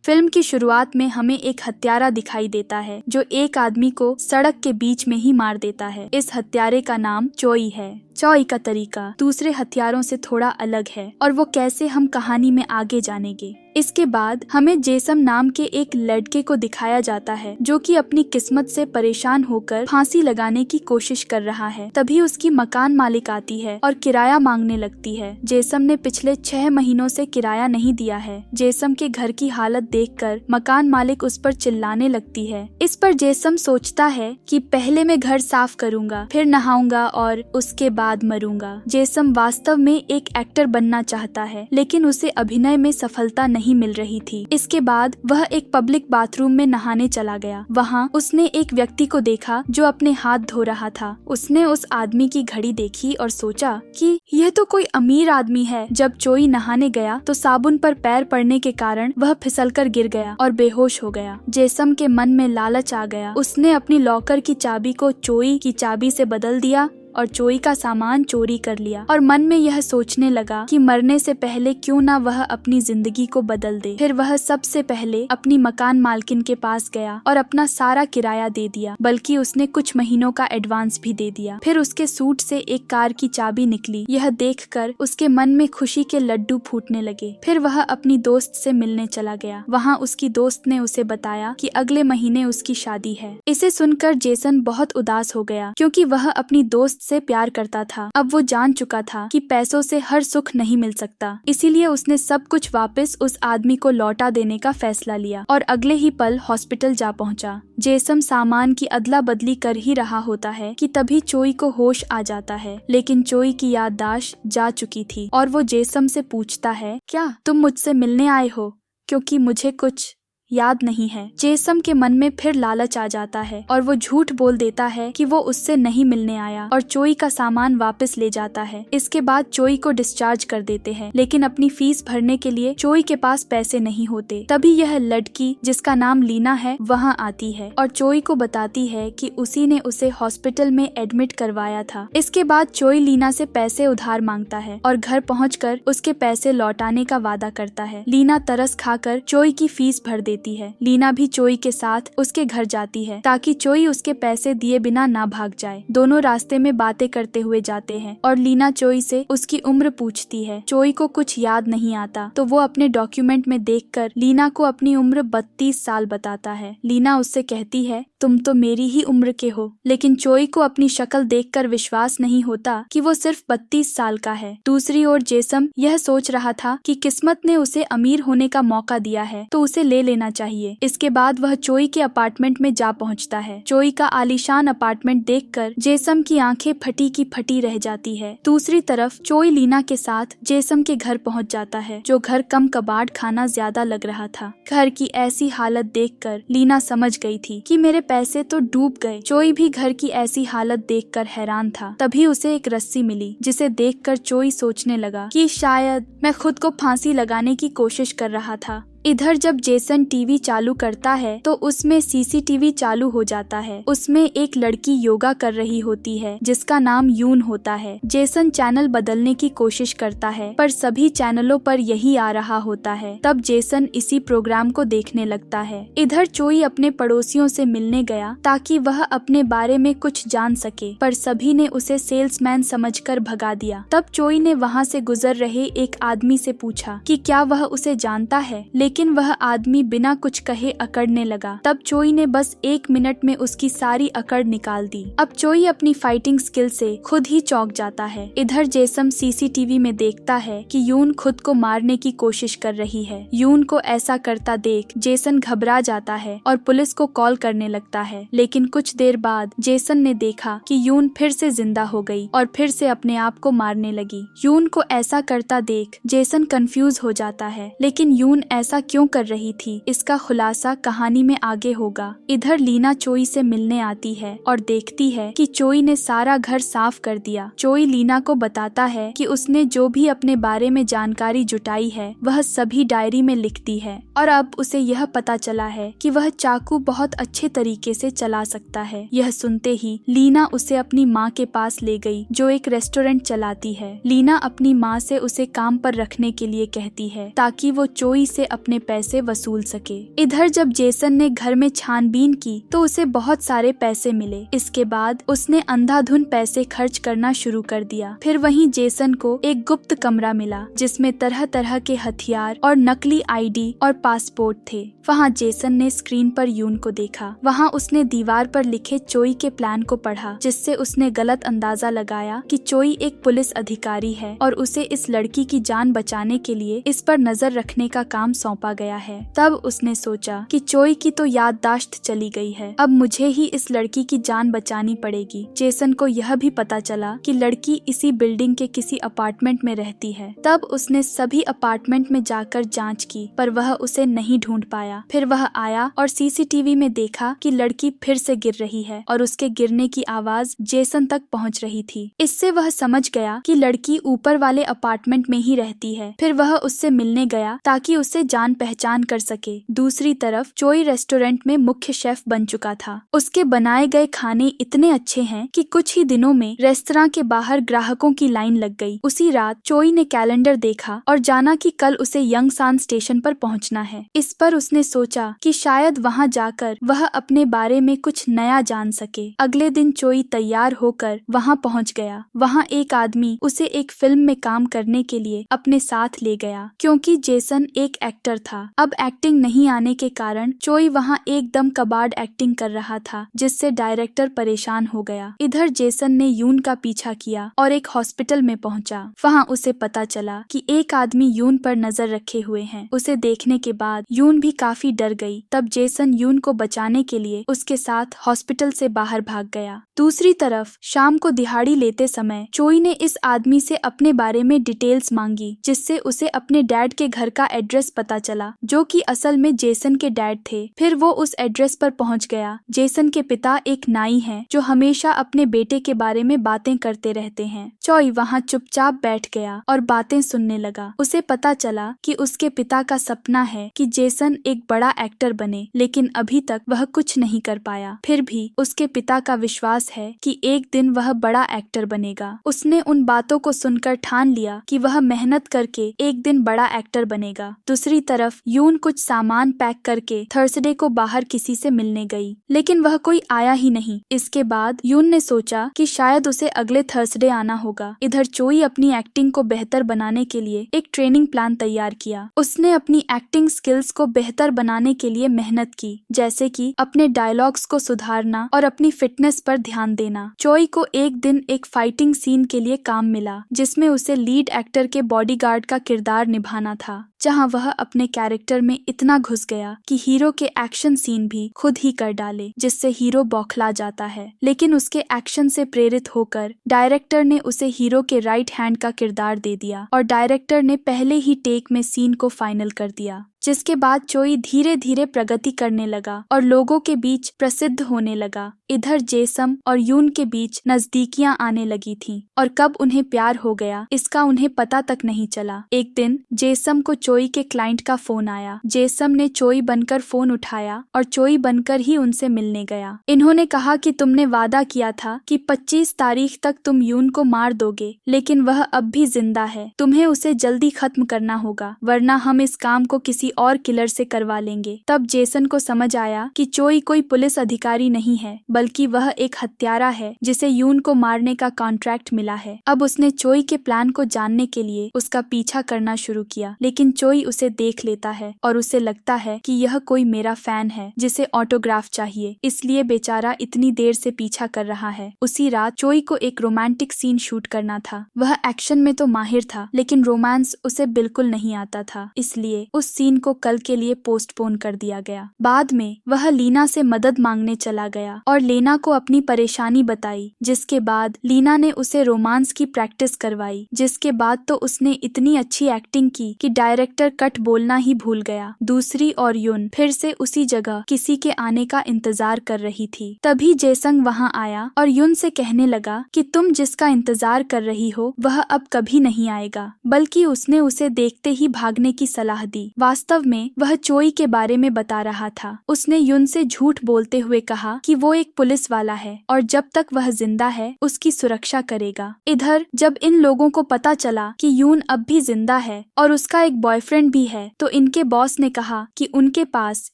Film की शुरुआत में हमें एक हत्यारा दिखाई देता है जो एक आदमी को सड़क के बीच में ही मार देता है। इस हत्यारे का नाम चोई है। चोई का तरीका दूसरे हथियारों से थोड़ा अलग है और वो कैसे हम कहानी में आगे जानेंगे। इसके बाद हमें जेसम नाम के एक लड़के को दिखाया जाता है जो कि अपनी किस्मत से परेशान होकर फांसी लगाने की कोशिश कर रहा है। तभी उसकी मकान मालिक आती है और किराया मांगने लगती है। जेसम ने पिछले 6 महीनों से किराया नहीं दिया है। जेसम के घर की हालत देखकर मकान मालिक उस पर चिल्लाने लगती है। इस पर जेसम सोचता है कि पहले मैं घर साफ करूंगा, फिर नहाऊंगा और उसके बाद मरूंगा। जेसम वास्तव में एक एक्टर बनना चाहता है लेकिन उसे अभिनय में सफलता नहीं मिल रही थी। इसके बाद वह एक पब्लिक बाथरूम में नहाने चला गया। वहाँ उसने एक व्यक्ति को देखा जो अपने हाथ धो रहा था। उसने उस आदमी की घड़ी देखी और सोचा कि यह तो कोई अमीर आदमी है। जब चोई नहाने गया तो साबुन पर पैर पड़ने के कारण वह फिसलकर गिर गया और बेहोश हो गया। जेसम के मन में लालच आ गया। उसने अपनी लॉकर की चाबी को चोई की चाबी से बदल दिया और चोई का सामान चोरी कर लिया और मन में यह सोचने लगा कि मरने से पहले क्यों ना वह अपनी जिंदगी को बदल दे। फिर वह सबसे पहले अपनी मकान मालकिन के पास गया और अपना सारा किराया दे दिया, बल्कि उसने कुछ महीनों का एडवांस भी दे दिया। फिर उसके सूट से एक कार की चाबी निकली। यह देखकर उसके मन में खुशी के लड्डू फूटने लगे। फिर वह अपनी दोस्त से मिलने चला गया। वहाँ उसकी दोस्त ने उसे बताया कि अगले महीने उसकी शादी है। इसे सुनकर जेसन बहुत उदास हो गया क्योंकि वह अपनी दोस्त से प्यार करता था। अब वो जान चुका था कि पैसों से हर सुख नहीं मिल सकता। इसीलिए उसने सब कुछ वापस उस आदमी को लौटा देने का फैसला लिया और अगले ही पल हॉस्पिटल जा पहुंचा। जेसम सामान की अदला बदली कर ही रहा होता है कि तभी चोई को होश आ जाता है, लेकिन चोई की याददाश्त जा चुकी थी और वो जेसम से पूछता है, क्या तुम मुझसे मिलने आए हो? क्योंकि मुझे कुछ याद नहीं है। जेसम के मन में फिर लालच आ जाता है और वो झूठ बोल देता है कि वो उससे नहीं मिलने आया और चोई का सामान वापस ले जाता है। इसके बाद चोई को डिस्चार्ज कर देते हैं, लेकिन अपनी फीस भरने के लिए चोई के पास पैसे नहीं होते। तभी यह लड़की जिसका नाम लीना है वहाँ आती है और चोई को बताती है कि उसी ने उसे हॉस्पिटल में एडमिट करवाया था। इसके बाद चोई लीना से पैसे उधार मांगता है और घर पहुँचकर उसके पैसे लौटाने का वादा करता है। लीना तरस खाकर चोई की फीस भर देती है। लीना भी चोई के साथ उसके घर जाती है ताकि चोई उसके पैसे दिए बिना ना भाग जाए। दोनों रास्ते में बातें करते हुए जाते हैं और लीना चोई से उसकी उम्र पूछती है। चोई को कुछ याद नहीं आता तो वो अपने डॉक्यूमेंट में देखकर लीना को अपनी उम्र 32 साल बताता है। लीना उससे कहती है, तुम तो मेरी ही उम्र के हो, लेकिन चोई को अपनी शक्ल देखकर विश्वास नहीं होता कि वो सिर्फ 32 साल का है। दूसरी ओर जेसम यह सोच रहा था कि किस्मत ने उसे अमीर होने का मौका दिया है तो उसे ले लेना चाहिए। इसके बाद वह चोई के अपार्टमेंट में जा पहुंचता है। चोई का आलीशान अपार्टमेंट देखकर जेसम की आंखें फटी की फटी रह जाती है। दूसरी तरफ चोई लीना के साथ जेसम के घर पहुंच जाता है, जो घर कम कबाड़ खाना ज्यादा लग रहा था। घर की ऐसी हालत देखकर लीना समझ गई थी कि मेरे पैसे तो डूब गए। चोई भी घर की ऐसी हालत देखकर हैरान था। तभी उसे एक रस्सी मिली, जिसे देखकर चोई सोचने लगा कि शायद मैं खुद को फांसी लगाने की कोशिश कर रहा था। इधर जब जेसन टीवी चालू करता है तो उसमें सीसीटीवी चालू हो जाता है। उसमें एक लड़की योगा कर रही होती है जिसका नाम यून होता है। जेसन चैनल बदलने की कोशिश करता है पर सभी चैनलों पर यही आ रहा होता है। तब जेसन इसी प्रोग्राम को देखने लगता है। इधर चोई अपने पड़ोसियों से मिलने गया ताकि वह अपने बारे में कुछ जान सके, पर सभी ने उसे सेल्समैन समझकर भगा दिया। तब चोई ने वहाँ से गुजर रहे एक आदमी से पूछा कि क्या वह उसे जानता है, लेकिन वह आदमी बिना कुछ कहे अकड़ने लगा। तब चोई ने बस 1 मिनट में उसकी सारी अकड़ निकाल दी। अब चोई अपनी फाइटिंग स्किल से खुद ही चौंक जाता है। इधर जेसम सीसीटीवी में देखता है कि यून खुद को मारने की कोशिश कर रही है। यून को ऐसा करता देख जेसन घबरा जाता है और पुलिस को कॉल करने लगता है, लेकिन कुछ देर बाद जेसन ने देखा कि यून फिर से जिंदा हो गई और फिर से अपने आप को मारने लगी। यून को ऐसा करता देख जेसन कंफ्यूज हो जाता है, लेकिन यून ऐसा क्यों कर रही थी, इसका खुलासा कहानी में आगे होगा। इधर लीना चोई से मिलने आती है और देखती है कि चोई ने सारा घर साफ कर दिया। चोई लीना को बताता है कि उसने जो भी अपने बारे में जानकारी जुटाई है वह सभी डायरी में लिखती है और अब उसे यह पता चला है कि वह चाकू बहुत अच्छे तरीके से चला सकता है। यह सुनते ही लीना उसे अपनी माँ के पास ले गई, जो एक रेस्टोरेंट चलाती है। लीना अपनी माँ से उसे काम पर रखने के लिए कहती है ताकि वो चोई से अपने अपने पैसे वसूल सके। इधर जब जेसन ने घर में छानबीन की तो उसे बहुत सारे पैसे मिले। इसके बाद उसने अंधाधुन पैसे खर्च करना शुरू कर दिया। फिर वहीं जेसन को एक गुप्त कमरा मिला जिसमें तरह तरह के हथियार और नकली आईडी और पासपोर्ट थे। वहाँ जेसन ने स्क्रीन पर यून को देखा। वहाँ उसने दीवार पर लिखे चोई के प्लान को पढ़ा, जिससे उसने गलत अंदाजा लगाया कि चोई एक पुलिस अधिकारी है और उसे इस लड़की की जान बचाने के लिए इस पर नजर रखने का काम सौंपा गया है। तब उसने सोचा कि चोई की तो याददाश्त चली गई है, अब मुझे ही इस लड़की की जान बचानी पड़ेगी। जेसन को यह भी पता चला कि लड़की इसी बिल्डिंग के किसी अपार्टमेंट में रहती है। तब उसने सभी अपार्टमेंट में जाकर जांच की, पर वह उसे नहीं ढूंढ पाया। फिर वह आया और सीसीटीवी में देखा कि लड़की फिर से गिर रही है और उसके गिरने की आवाज जेसन तक पहुंच रही थी। इससे वह समझ गया कि लड़की ऊपर वाले अपार्टमेंट में ही रहती है। फिर वह उससे मिलने गया ताकि उससे जान पहचान कर सके। दूसरी तरफ चोई रेस्टोरेंट में मुख्य शेफ बन चुका था। उसके बनाए गए खाने इतने अच्छे हैं कि कुछ ही दिनों में रेस्तरां के बाहर ग्राहकों की लाइन लग गई। उसी रात चोई ने कैलेंडर देखा और जाना कि कल उसे यंगसान स्टेशन पर पहुंचना है। इस पर उसने सोचा कि शायद वहां जाकर वह अपने बारे में कुछ नया जान सके। अगले दिन चोई तैयार होकर वहां पहुंच गया। वहां एक आदमी उसे एक फिल्म में काम करने के लिए अपने साथ ले गया, क्योंकि जेसन एक एक्टर था। अब एक्टिंग नहीं आने के कारण चोई वहां एकदम कबाड़ एक्टिंग कर रहा था, जिससे डायरेक्टर परेशान हो गया। इधर जेसन ने यून का पीछा किया और एक हॉस्पिटल में पहुंचा। वहां उसे पता चला कि एक आदमी यून पर नजर रखे हुए हैं। उसे देखने के बाद यून भी काफी डर गई। तब जेसन यून को बचाने के लिए उसके साथ हॉस्पिटल से बाहर भाग गया। दूसरी तरफ शाम को दिहाड़ी लेते समय चोई ने इस आदमी से अपने बारे में डिटेल्स मांगी, जिससे उसे अपने डैड के घर का एड्रेस पता चला, जो कि असल में जेसन के डैड थे। फिर वो उस एड्रेस पर पहुंच गया। जेसन के पिता एक नाई हैं, जो हमेशा अपने बेटे के बारे में बातें करते रहते हैं। चोई वहां चुपचाप बैठ गया और बातें सुनने लगा। उसे पता चला कि उसके पिता का सपना है कि जेसन एक बड़ा एक्टर बने, लेकिन अभी तक वह कुछ नहीं कर पाया। फिर भी उसके पिता का विश्वास है कि एक दिन वह बड़ा एक्टर बनेगा। उसने उन बातों को सुनकर ठान लिया कि वह मेहनत करके एक दिन बड़ा एक्टर बनेगा। दूसरी तरफ यून कुछ सामान पैक करके थर्सडे को बाहर किसी से मिलने गई, लेकिन वह कोई आया ही नहीं। इसके बाद यून ने सोचा कि शायद उसे अगले थर्सडे आना होगा। इधर चोई अपनी एक्टिंग को बेहतर बनाने के लिए एक ट्रेनिंग प्लान तैयार किया। उसने अपनी एक्टिंग स्किल्स को बेहतर बनाने के लिए मेहनत की, जैसे कि अपने डायलॉग्स को सुधारना और अपनी फिटनेस पर ध्यान देना। चोई को एक दिन एक फाइटिंग सीन के लिए काम मिला, जिसमें उसे लीड एक्टर के बॉडीगार्ड का किरदार निभाना था, जहां वह अपने कैरेक्टर में इतना घुस गया कि हीरो के एक्शन सीन भी खुद ही कर डाले, जिससे हीरो बौखला जाता है। लेकिन उसके एक्शन से प्रेरित होकर डायरेक्टर ने उसे हीरो के राइट हैंड का किरदार दे दिया और डायरेक्टर ने पहले ही टेक में सीन को फाइनल कर दिया, जिसके बाद चोई धीरे धीरे प्रगति करने लगा और लोगों के बीच प्रसिद्ध होने लगा। इधर जेसम और यून के बीच नजदीकियां आने लगी थीं और कब उन्हें प्यार हो गया इसका उन्हें पता तक नहीं चला। एक दिन जेसम को चोई के क्लाइंट का फोन आया। जेसम ने चोई बनकर फोन उठाया और चोई बनकर ही उनसे मिलने गया। इन्होंने कहा कि तुमने वादा किया था कि 25 तारीख तक तुम यून को मार दोगे, लेकिन वह अब भी जिंदा है। तुम्हें उसे जल्दी खत्म करना होगा, वरना हम इस काम को किसी और किलर से करवा लेंगे। तब जेसन को समझ आया कि चोई कोई पुलिस अधिकारी नहीं है, बल्कि वह एक हत्यारा है जिसे यून को मारने का कॉन्ट्रैक्ट मिला है। अब उसने चोई के प्लान को जानने के लिए उसका पीछा करना शुरू किया, लेकिन चोई उसे देख लेता है और उसे लगता है कि यह कोई मेरा फैन है जिसे ऑटोग्राफ चाहिए, इसलिए बेचारा इतनी देर से पीछा कर रहा है। उसी रात चोई को एक रोमांटिक सीन शूट करना था। वह एक्शन में तो माहिर था, लेकिन रोमांस उसे बिल्कुल नहीं आता था, इसलिए उस सीन को कल के लिए पोस्टपोन कर दिया गया। बाद में वह लीना से मदद मांगने चला गया और लेना को अपनी परेशानी बताई, जिसके बाद लीना ने उसे रोमांस की प्रैक्टिस करवाई। जिसके बाद तो उसने इतनी अच्छी एक्टिंग की कि डायरेक्टर कट बोलना ही भूल गया। दूसरी और यून फिर से उसी जगह किसी के आने का इंतजार कर रही थी। तभी जेसंग वहां आया और यून से कहने लगा कि तुम जिसका इंतजार कर रही हो वह अब कभी नहीं आएगा, बल्कि उसने उसे देखते ही भागने की सलाह दी। वास्तव में वह चोई के बारे में बता रहा था। उसने यून से झूठ बोलते हुए कहा कि वो एक पुलिस वाला है और जब तक वह जिंदा है उसकी सुरक्षा करेगा। इधर जब इन लोगों को पता चला कि यून अब भी जिंदा है और उसका एक बॉयफ्रेंड भी है, तो इनके बॉस ने कहा कि उनके पास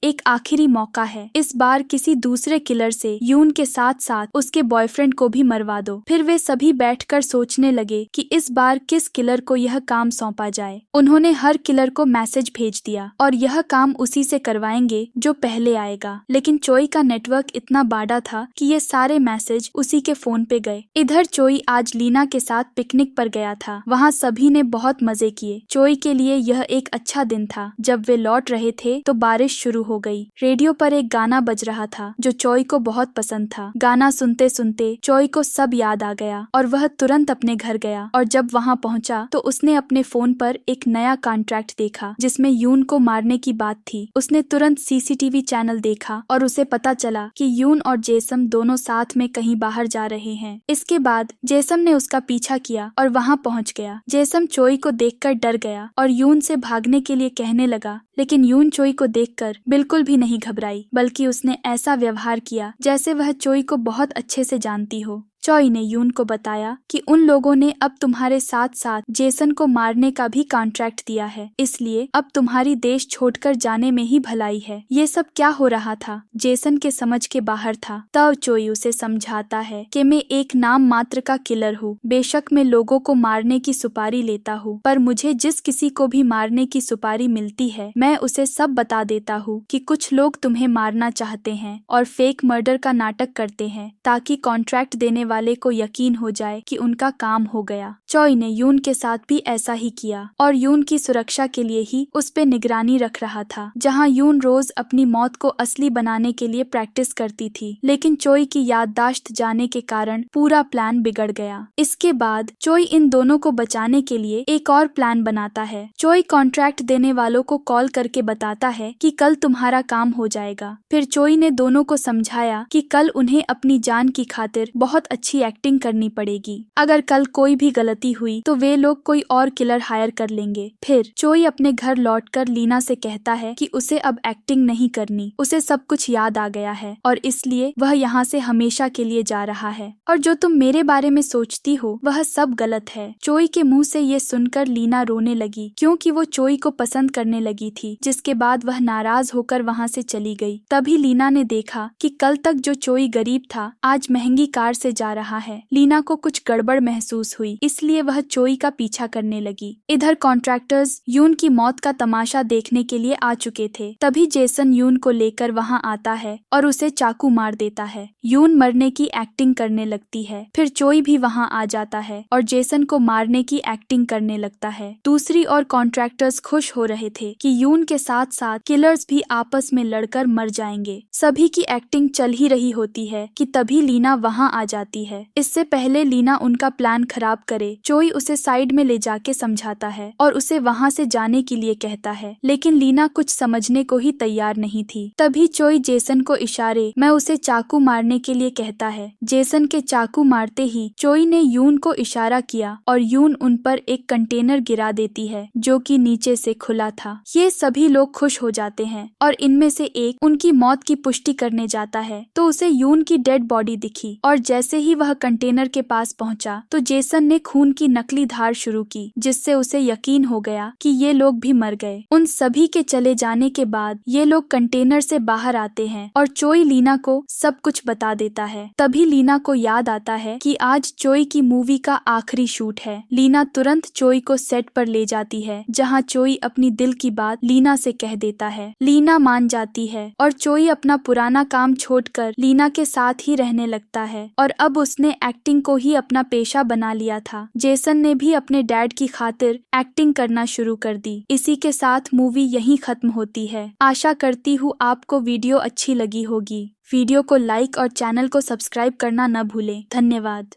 एक आखिरी मौका है, इस बार किसी दूसरे किलर से यून के साथ साथ उसके बॉयफ्रेंड को भी मरवा दो। फिर वे सभी बैठकर सोचने लगे कि इस बार किस किलर को यह काम सौंपा जाए। उन्होंने हर किलर को मैसेज भेज दिया और यह काम उसी से करवाएंगे जो पहले आएगा। लेकिन चोई का नेटवर्क इतना बाड़ा था कि ये सारे मैसेज उसी के फोन पे गए। इधर चोई आज लीना के साथ पिकनिक पर गया था। वहाँ सभी ने बहुत मजे किए। चोई के लिए यह एक अच्छा दिन था। जब वे लौट रहे थे तो बारिश शुरू हो गई। रेडियो पर एक गाना बज रहा था जो चोई को बहुत पसंद था। गाना सुनते सुनते चोई को सब याद आ गया और वह तुरंत अपने घर गया। और जब वहाँ पहुँचा तो उसने अपने फोन पर एक नया कॉन्ट्रैक्ट देखा जिसमें यून को मारने की बात थी। उसने तुरंत सीसीटीवी चैनल देखा और उसे पता चला कि यून और जेसम दोनों साथ में कहीं बाहर जा रहे हैं। इसके बाद जेसम ने उसका पीछा किया और वहाँ पहुँच गया। जेसम चोई को देखकर डर गया और यून से भागने के लिए कहने लगा, लेकिन यून चोई को देखकर बिल्कुल भी नहीं घबराई, बल्कि उसने ऐसा व्यवहार किया जैसे वह चोई को बहुत अच्छे से जानती हो। चोई ने यून को बताया कि उन लोगों ने अब तुम्हारे साथ साथ जेसन को मारने का भी कॉन्ट्रैक्ट दिया है, इसलिए अब तुम्हारी देश छोड़कर जाने में ही भलाई है। ये सब क्या हो रहा था जेसन के समझ के बाहर था। तब चोई उसे समझाता है कि मैं एक नाम मात्र का किलर हूँ। बेशक मैं लोगों को मारने की सुपारी लेता हूँ, पर मुझे जिस किसी को भी मारने की सुपारी मिलती है मैं उसे सब बता देता हूँ कि कुछ लोग तुम्हें मारना चाहते हैं और फेक मर्डर का नाटक करते हैं ताकि कॉन्ट्रैक्ट देने वाले को यकीन हो जाए कि उनका काम हो गया। चोई ने यून के साथ भी ऐसा ही किया और यून की सुरक्षा के लिए ही उस पे निगरानी रख रहा था। जहां यून रोज अपनी मौत को असली बनाने के लिए प्रैक्टिस करती थी, लेकिन चोई की याददाश्त जाने के कारण पूरा प्लान बिगड़ गया। इसके बाद चोई इन दोनों को बचाने के लिए एक और प्लान बनाता है। चोई कॉन्ट्रैक्ट देने वालों को कॉल करके बताता है कि कल तुम्हारा काम हो जाएगा। फिर चोई ने दोनों को समझाया कि कल उन्हें अपनी जान की खातिर बहुत अच्छी एक्टिंग करनी पड़ेगी। अगर कल कोई भी गलती हुई तो वे लोग कोई और किलर हायर कर लेंगे। फिर चोई अपने घर लौटकर लीना से कहता है कि उसे अब एक्टिंग नहीं करनी, उसे सब कुछ याद आ गया है और इसलिए वह यहाँ से हमेशा के लिए जा रहा है। और जो तुम मेरे बारे में सोचती हो वह सब गलत है। चोई के मुंह से ये सुनकर लीना रोने लगी क्योंकि वो चोई को पसंद करने लगी थी, जिसके बाद वह नाराज होकर वहाँ से चली गई। तभी लीना ने देखा कि कल तक जो चोई गरीब था आज महंगी कार से जा रहा है। लीना को कुछ गड़बड़ महसूस हुई, इसलिए वह चोई का पीछा करने लगी। इधर कॉन्ट्रैक्टर्स यून की मौत का तमाशा देखने के लिए आ चुके थे। तभी जेसन यून को लेकर वहां आता है और उसे चाकू मार देता है। यून मरने की एक्टिंग करने लगती है। फिर चोई भी वहां आ जाता है और जेसन को मारने की एक्टिंग करने लगता है। दूसरी ओर कॉन्ट्रैक्टर्स खुश हो रहे थे कि यून के साथ साथ किलर्स भी आपस में लड़कर मर जाएंगे। सभी की एक्टिंग चल ही रही होती है कि तभी लीना वहां आ जाती है। इससे पहले लीना उनका प्लान खराब करे, चोई उसे साइड में ले जाके समझाता है और उसे वहां से जाने के लिए कहता है, लेकिन लीना कुछ समझने को ही तैयार नहीं थी। तभी चोई जेसन को इशारे में उसे चाकू मारने के लिए कहता है। जेसन के चाकू मारते ही चोई ने यून को इशारा किया और यून उन पर एक कंटेनर गिरा देती है जो कि नीचे से खुला था। ये सभी लोग खुश हो जाते हैं और इनमें से एक उनकी मौत की पुष्टि करने जाता है तो उसे यून की डेड बॉडी दिखी और जैसे ही वह कंटेनर के पास पहुंचा तो जेसन ने खून की नकली धार शुरू की, जिससे उसे यकीन हो गया कि ये लोग भी मर गए। उन सभी के चले जाने के बाद ये लोग कंटेनर से बाहर आते हैं और चोई लीना को सब कुछ बता देता है। तभी लीना को याद आता है कि आज चोई की मूवी का आखिरी शूट है। लीना तुरंत चोई को सेट पर ले जाती है जहाँ चोई अपनी दिल की बात लीना से कह देता है। लीना मान जाती है और चोई अपना पुराना काम छोड़कर लीना के साथ ही रहने लगता है और अब उसने एक्टिंग को ही अपना पेशा बना लिया था। जेसन ने भी अपने डैड की खातिर एक्टिंग करना शुरू कर दी। इसी के साथ मूवी यहीं खत्म होती है। आशा करती हूँ आपको वीडियो अच्छी लगी होगी। वीडियो को लाइक और चैनल को सब्सक्राइब करना न भूलें। धन्यवाद।